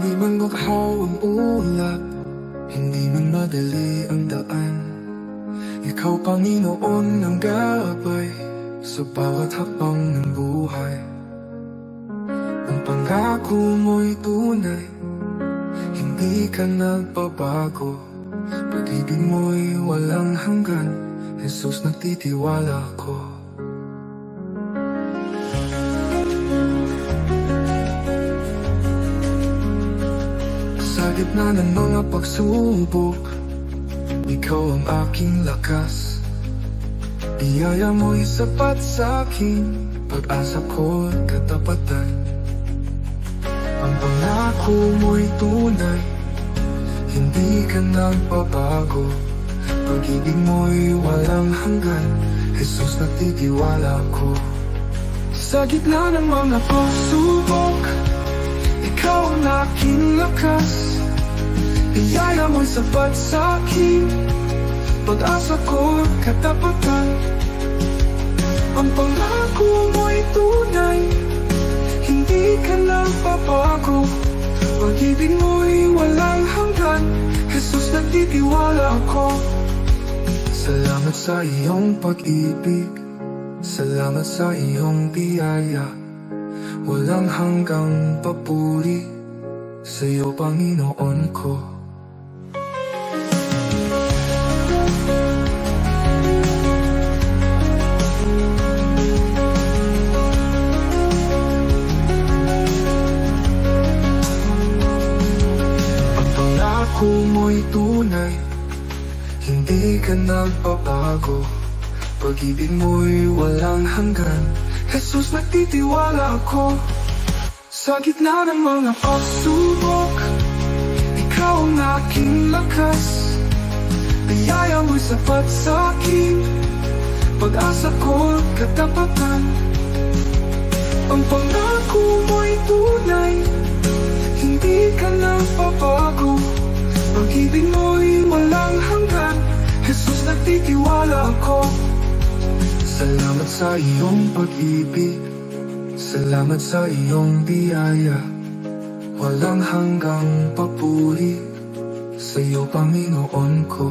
Hindi man baghaw ang ulap, hindi man madali ang daan. Ikaw, Panginoon, ang gabay sa bawat hakbang ng buhay. Ang pangako mo'y tunay, hindi ka nagbabago. Pag-ibig mo'y walang hanggan, Jesus, nagtitiwala ko. Sa gitna ng mga pagsubok, ikaw ang aking lakas. Biyaya mo'y sapat sa'kin, pag-asa ko'y katapatan. Ang pangako mo'y tunay, hindi ka nagbabago. Pag-ibig mo'y walang hanggan, Jesus, nagtitiwala ko. Sa gitna ng mga pagsubok, ikaw ang aking lakas. Biyaya mo'y sapat sa'kin, pag-asa ko'y katapatan. Ang pangako mo'y tunay, hindi ka nagbabago. Pag-ibig mo'y walang hanggan, Jesus, nagtitiwala ako. Salamat sa iyong pag-ibig, salamat sa iyong biyaya. Walang hanggang papuri sa iyo, Panginoon ko. Kung mo'y tunay, hindi ka nagbabago. Pag-ibig mo'y walang hanggan, Jesus, nagtitiwala ako. Sa gitna ng mga pagsubok, ikaw ang aking lakas. Biyaya mo'y sapat sa'kin, pag-asa ko'y katapatan. Ang pangako mo'y tunay, hindi ka nagbabago. Pag-ibig mo'y walang hanggan, Jesus, nagtitiwala ako. Salamat sa iyong pag-ibig, salamat sa iyong biyaya. Walang hanggang papuri sa iyo, Panginoon ko.